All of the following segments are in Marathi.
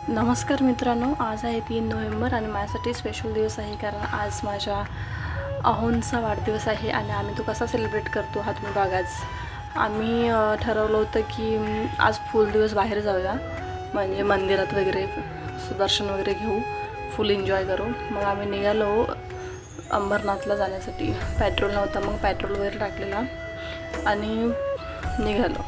नमस्कार मित्रांनो, आज आहे 3 नोव्हेंबर आणि माझ्यासाठी स्पेशल दिवस आहे कारण आज माझ्या अहोंचा वाढदिवस आहे आणि आम्ही तो कसा सेलिब्रेट करतो हा तुम्ही बघाच. आम्ही ठरवलं होतं की आज फुल दिवस बाहेर जाऊया, म्हणजे मंदिरात वगैरे दर्शन वगैरे घेऊ, फुल एन्जॉय करू. मग आम्ही निघालो अंबरनाथला जाण्यासाठी. पेट्रोल नव्हता, मग पेट्रोल वगैरे टाकलेला आणि निघालो.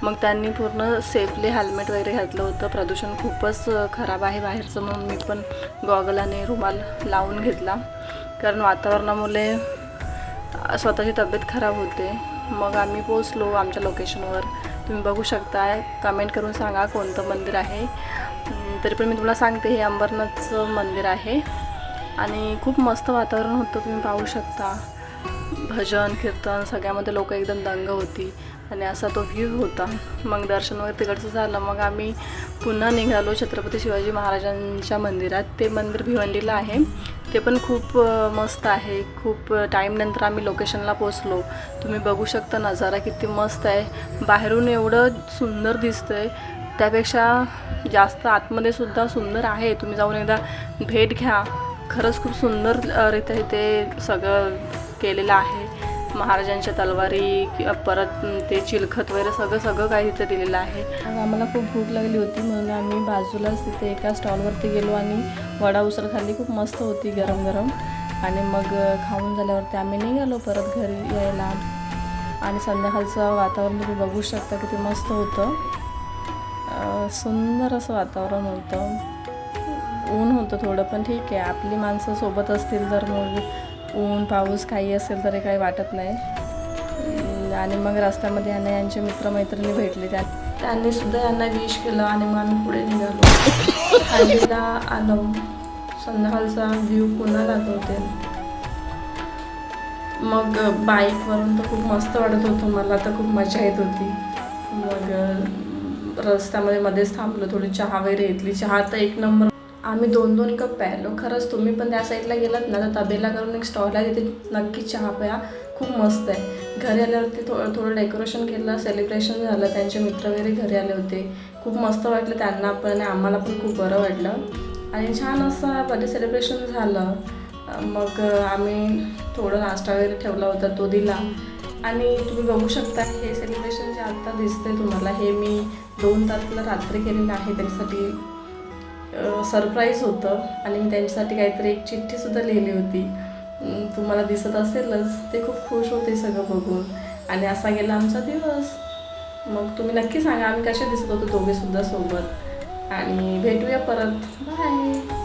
मग त्यांनी पूर्ण सेफली हेल्मेट वगैरे घातलं होतं. प्रदूषण खूपच खराब आहे बाहेरचं, म्हणून मी पण गॉगल आणि रुमाल लावून घेतला कारण वातावरणामुळे स्वतःची तब्येत खराब होते. मग आम्ही पोचलो आमच्या लोकेशनवर. तुम्ही बघू शकता, कमेंट करून सांगा कोणतं मंदिर आहे. तरी पण मी तुम्हाला सांगते, हे अंबरनाथचं मंदिर आहे आणि खूप मस्त वातावरण होतं. तुम्ही पाहू शकता, भजन कीर्तन सगळ्यामध्ये लोक एकदम दंग होती आणि असा तो व्ह्यू होता. मग दर्शन वगैरे तिकडचं झालं. मग आम्ही पुन्हा निघालो छत्रपती शिवाजी महाराजांच्या मंदिरात. ते मंदिर भिवंडीला आहे. ते पण खूप मस्त आहे. खूप टाईमनंतर आम्ही लोकेशनला पोचलो. तुम्ही बघू शकता नजारा किती मस्त आहे. बाहेरून एवढं सुंदर दिसतं आहे, त्यापेक्षा जास्त आतमध्ये सुद्धा सुंदर आहे. तुम्ही जाऊन एकदा भेट घ्या. खरंच खूप सुंदररित्या इथे सगळं केलेलं आहे. महाराजांच्या तलवारी, परत ते चिलखत वगैरे सगळं काही तिथे दिलेलं आहे. आम्हाला खूप भूक लागली होती, म्हणून आम्ही बाजूलाच तिथे एका स्टॉलवरती गेलो आणि वडा उसळ खाल्ली. खूप मस्त होती गरम गरम. आणि मग खाऊन झाल्यावरती आम्ही निघालो परत घरी यायला. आणि संध्याकाळचं वातावरण तुम्ही बघू शकता किती मस्त होतं. सुंदर असं वातावरण होतं. ऊन होतं थोडं, पण ठीक आहे, आपली माणसं सोबत असतील तर मग ऊन पाऊस काही असेल तरी काही वाटत नाही. आणि मग रस्त्यामध्ये यांचे मित्रमैत्रिणी भेटले, त्यांनी सुद्धा यांना विश केलं आणि मग आम्ही पुढे निघालो. हल्लीला आलो. संध्याकाळचा व्ह्यू पुन्हा दाखवते. मग बाईकवरून तर खूप मस्त वाटत होतं, मला तर खूप मजा येत होती. मग रस्त्यामध्ये मध्येच थांबलो, थोडी चहा वगैरे घेतली. चहा तर एक नंबर. आम्ही 2-2 कप प्यायलो. खरंच तुम्ही पण त्या साईडला गेलात ना तर तबेला करून एक स्टॉल आहे, तिथे नक्की चहा प्या, खूप मस्त आहे. घरी आल्यावरती थोडं डेकोरेशन केलं, सेलिब्रेशन झालं. त्यांचे मित्र वगैरे घरी आले होते. खूप मस्त वाटलं त्यांना पण आणि आम्हाला पण खूप बरं वाटलं आणि छान असं बर्थडे सेलिब्रेशन झालं. मग आम्ही थोडं नाश्ता वगैरे ठेवला होता, तो दिला. आणि तुम्ही बघू शकता, हे सेलिब्रेशन जे आत्ता दिसतंय तुम्हाला, हे मी 2 तारखेला रात्री केलेलं आहे. त्यांच्यासाठी सरप्राईज होतं आणि मी त्यांच्यासाठी काहीतरी एक चिठ्ठीसुद्धा लिहिली होती. तुम्हाला दिसत असेलच. ते खूप खुश होते सगळं बघून आणि असा गेला आमचा दिवस. मग तुम्ही नक्की सांगा आम्ही कसे दिसत होतो दोघेसुद्धा सोबत. आणि भेटूया परत. बाय.